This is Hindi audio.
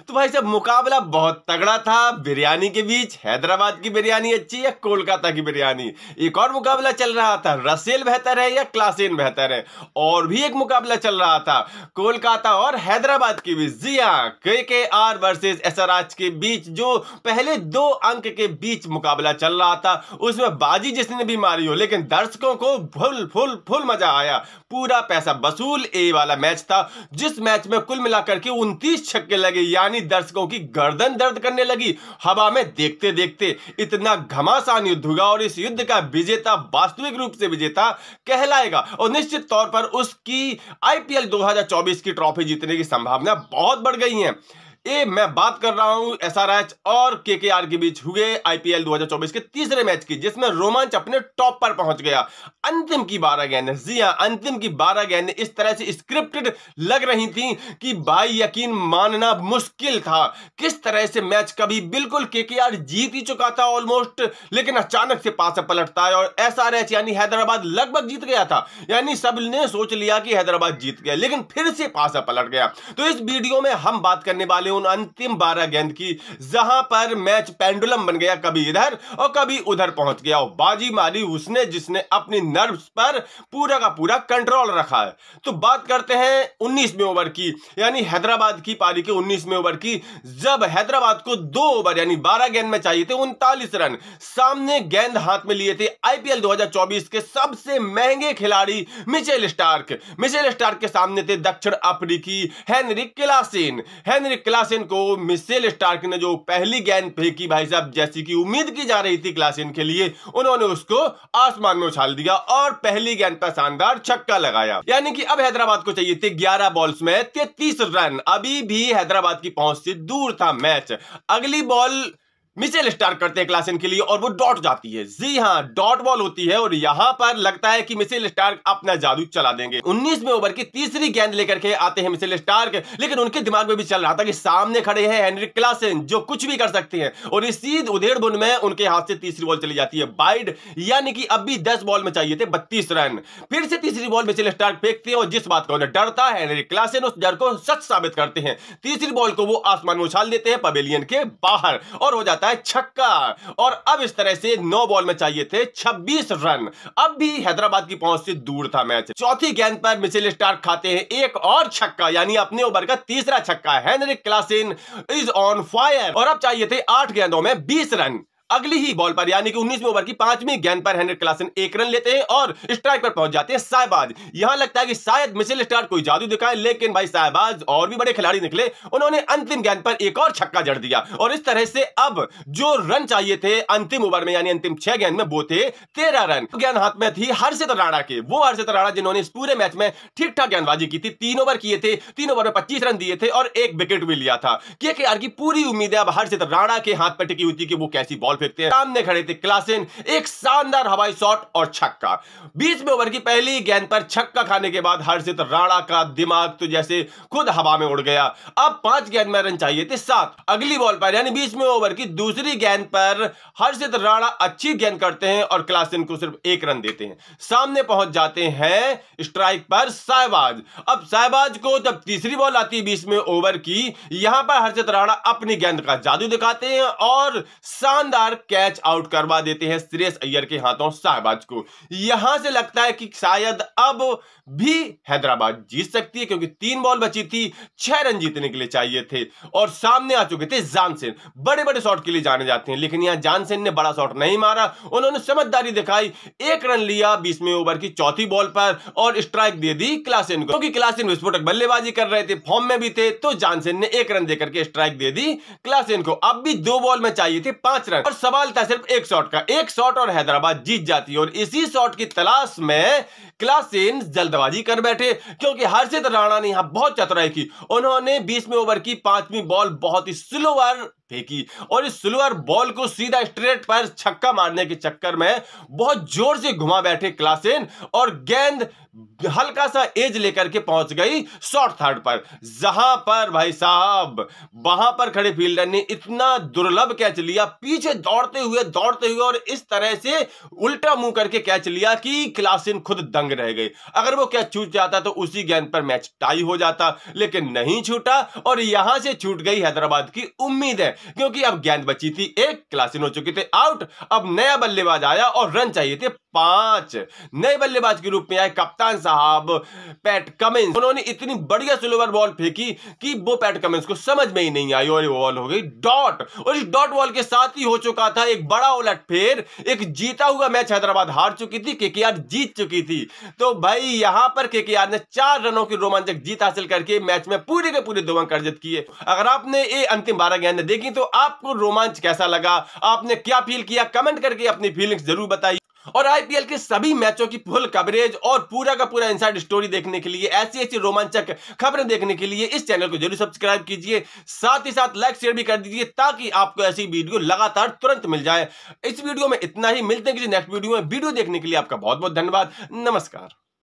तो भाई साहब मुकाबला बहुत तगड़ा था बिरयानी के बीच। हैदराबाद की बिरयानी अच्छी या कोलकाता की बिरयानी। एक और मुकाबला चल रहा था, रसेल बेहतर है या क्लासेन बेहतर है। और भी एक मुकाबला चल रहा था कोलकाता और हैदराबाद के बीच। जी हाँ, केकेआर वर्सेस एसआरएच के बीच जो पहले 2 अंक के बीच मुकाबला चल रहा था, उसमें बाजी जिसने भी मारी हो, लेकिन दर्शकों को फुल फुल फुल मजा आया। पूरा पैसा वसूल ए वाला मैच था, जिस मैच में कुल मिलाकर के 29 छक्के लगे, यानी दर्शकों की गर्दन दर्द करने लगी। हवा में देखते देखते इतना घमासान युद्ध हुआ और इस युद्ध का विजेता वास्तविक रूप से विजेता कहलाएगा और निश्चित तौर पर उसकी आईपीएल 2024 की ट्रॉफी जीतने की संभावना बहुत बढ़ गई है। ये मैं बात कर रहा हूं एसआरएच और केकेआर के बीच हुए आईपीएल 2024 के तीसरे मैच की, जिसमें रोमांच अपने टॉप पर पहुंच गया। अंतिम की 12 गेंदें, जी हां, अंतिम की 12 गेंदें इस तरह से स्क्रिप्टेड लग रही थी कि भाई यकीन मानना मुश्किल था। किस तरह से मैच कभी बिल्कुल केकेआर जीत ही चुका था ऑलमोस्ट, लेकिन अचानक से पासा पलटता है और एसआरएच यानी हैदराबाद लगभग जीत गया था। यानी सबने सोच लिया कि हैदराबाद जीत गया, लेकिन फिर से पासा पलट गया। तो इस वीडियो में हम बात करने वाले उन अंतिम 12 गेंद की, जहां पर मैच पेंडुलम बन गया, कभी इधर और कभी उधर पहुंच गया और बाजी मारी उसने जिसने अपनी नर्व्स पर पूरा का पूरा कंट्रोल रखा है। तो बात करते हैं 19वें ओवर की, यानी हैदराबाद की पारी के 19वें ओवर की, जब हैदराबाद को 2 ओवर यानी 12 गेंद में चाहिए थे 39 रन। सामने गेंद हाथ में लिए थे आईपीएल 2024 के सबसे महंगे खिलाड़ी मिचेल स्टार्क। मिचेल स्टार्क के सामने थे दक्षिण अफ्रीकी हेनरिक क्लासेन। हेनरिक क्लासेन को मिचेल स्टार्क ने जो पहली गेंद फेंकी भाई साहब, जैसी कि उम्मीद की जा रही थी क्लासेन के लिए, उन्होंने उसको आसमान में उछाल दिया और पहली गेंद पर शानदार छक्का लगाया। यानी कि अब हैदराबाद को चाहिए थे 11 बॉल्स में 33 रन। अभी भी हैदराबाद की पहुंच से दूर था मैच। अगली बॉल मिचेल स्टार्क करते हैं क्लासेन के लिए और वो डॉट जाती है। जी हां, डॉट बॉल होती है और यहां पर लगता है कि मिचेल स्टार्क अपना जादू चला देंगे। 19वें ओवर की तीसरी गेंद लेकर के आते हैं मिचेल स्टार्क, लेकिन उनके दिमाग में भी चल रहा था कि सामने खड़े हैं हेनरिक क्लासेन जो कुछ भी कर सकते हैं, और इसी उधेड़-बुन में उनके हाथ से तीसरी बॉल चली जाती है वाइड। यानी कि अब भी 10 बॉल में चाहिए थे 32 रन। फिर से तीसरी बॉल मिचेल स्टार्क फेंकते हैं और जिस बात का उन्हें डर था, हेनरिक क्लासेन उस डर को सच साबित करते हैं। तीसरी बॉल को वो आसमान में उछाल देते हैं पवेलियन के बाहर और हो जाता है छक्का। और अब इस तरह से 9 बॉल में चाहिए थे 26 रन। अब भी हैदराबाद की पहुंच से दूर था मैच। चौथी गेंद पर मिचेल स्टार्क खाते हैं एक और छक्का, यानी अपने ओवर का तीसरा छक्का। Heinrich Klaasen is on fire और अब चाहिए थे 8 गेंदों में 20 रन। अगली ही बॉल पर यानी कि 19वें ओवर की 5वीं गेंद पर हेनरिक क्लासेन 1 रन लेते हैं और स्ट्राइक पर पहुंच जाते हैं शाहबाज। यहां लगता है कि शायद मिचेल स्टार्क कोई जादू दिखाए, लेकिन भाई शाहबाज और भी बड़े खिलाड़ी निकले, उन्होंने अंतिम गेंद पर एक और छक्का जड़ दिया और इस तरह से अब जो रन चाहिए थे अंतिम ओवर में यानी अंतिम 6 गेंद में वो थे 13 रन। गेंद हाथ में थी हर्षित राणा के, वो हर्षित राणा जिन्होंने इस पूरे मैच में ठीक ठाक गेंदबाजी की थी। 3 ओवर किए थे, 3 ओवर में 25 रन दिए थे और 1 विकेट भी लिया था। केकेआर की पूरी उम्मीदें अब हर्षित राणा के हाथ पर टिकी हुई थी कि वो कैसी बॉल फेंकते हैं। सामने खड़े थे क्लासेन, एक शानदार हवाई शॉट और छक्का। 20वें ओवर की पहली गेंद पर छक्का खाने के बाद हर्षित राणा का दिमाग तो जैसे खुद हवा में उड़ गया। अब 5 गेंद में रन चाहिए थे 7। अगली बॉल पर यानी 20वें ओवर की दूसरी गेंद पर हर्षित राणा अच्छी गेंद करते हैं और क्लासेन को सिर्फ 1 रन देते हैं। सामने पहुंच जाते हैं स्ट्राइक पर शाहबाज। अब शाहबाज को जब तीसरी बॉल आती है 20वें ओवर की, यहां पर हर्षित राणा अपनी गेंद का जादू दिखाते हैं और शानदार कैच आउट करवा देते हैं श्रेयस अय्यर के हाथों शाहबाज को। यहां से लगता है कि शायद अब भी हैदराबाद जीत सकती है, क्योंकि 3 बॉल बची थी, 6 रन जीतने के लिए चाहिए थे और सामने आ चुके थे जानसेन। बड़े बड़े शॉट के लिए जाने जाते हैं, लेकिन यहां जानसेन ने बड़ा शॉट नहीं मारा। उन्होंने समझदारी दिखाई, 1 रन लिया 20वें ओवर की चौथी बॉल पर और स्ट्राइक दे दी क्लासेन को। क्योंकि क्लासेन विस्फोटक बल्लेबाजी कर रहे थे, फॉर्म में भी थे, तो जानसेन ने 1 रन देकर के स्ट्राइक दे दी क्लासेन को। अब भी 2 बॉल में चाहिए थे 5 रन और सवाल था सिर्फ एक शॉट का। एक शॉट और हैदराबाद जीत जाती है और इसी शॉट की तलाश में क्लासेन जल्दबाजी कर बैठे, क्योंकि हर्षित राणा ने यहां बहुत चतुराई की। उन्होंने 20वें ओवर की 5वीं बॉल बहुत ही स्लोअर फेंकी और इस सिल्वर बॉल को सीधा स्ट्रेट पर छक्का मारने के चक्कर में बहुत जोर से घुमा बैठे क्लासेन और गेंद हल्का सा एज लेकर के पहुंच गई शॉर्ट थर्ड पर, जहां पर भाई साहब वहां पर खड़े फील्डर ने इतना दुर्लभ कैच लिया, पीछे दौड़ते हुए और इस तरह से उल्टा मुंह करके कैच लिया कि क्लासेन खुद दंग रह गए। अगर वो कैच छूट जाता तो उसी गेंद पर मैच टाई हो जाता, लेकिन नहीं छूटा और यहां से छूट गई हैदराबाद की उम्मीद है, क्योंकि अब गेंद बची थी एक, क्लासेन हो चुके थे आउट। अब नया बल्लेबाज आया और रन चाहिए थे 5। नए बल्लेबाज के रूप में आए कप्तान साहब पैट कमिंस। उन्होंने इतनी बढ़िया सिल्वर बॉल फेंकी कि वो पैट कमिंस को समझ में ही नहीं आई और वो बॉल हो गई डॉट। और इस डॉट बॉल के साथ ही हो चुका था एक बड़ा उलटफेर, एक जीता हुआ मैच हैदराबाद हार चुकी थी, केकेआर जीत चुकी थी। तो भाई यहां पर केकेआर ने 4 रनों की रोमांचक जीत हासिल करके मैच में पूरे के पूरे 2 अंक अर्जित किए। अगर आपने ये अंतिम 12 गेंदें देखी तो आपको रोमांच कैसा लगा, आपने क्या फील किया, कमेंट करके अपनी फीलिंग्स जरूर बताइए। और आईपीएल के सभी मैचों की फुल कवरेज और पूरा का पूरा इनसाइड स्टोरी देखने के लिए, ऐसी रोमांचक खबरें देखने के लिए इस चैनल को जरूर सब्सक्राइब कीजिए, साथ ही साथ लाइक शेयर भी कर दीजिए ताकि आपको ऐसी वीडियो लगातार तुरंत मिल जाए। इस वीडियो में इतना ही, मिलते हैं किसी नेक्स्ट वीडियो में। वीडियो देखने के लिए आपका बहुत बहुत धन्यवाद। नमस्कार।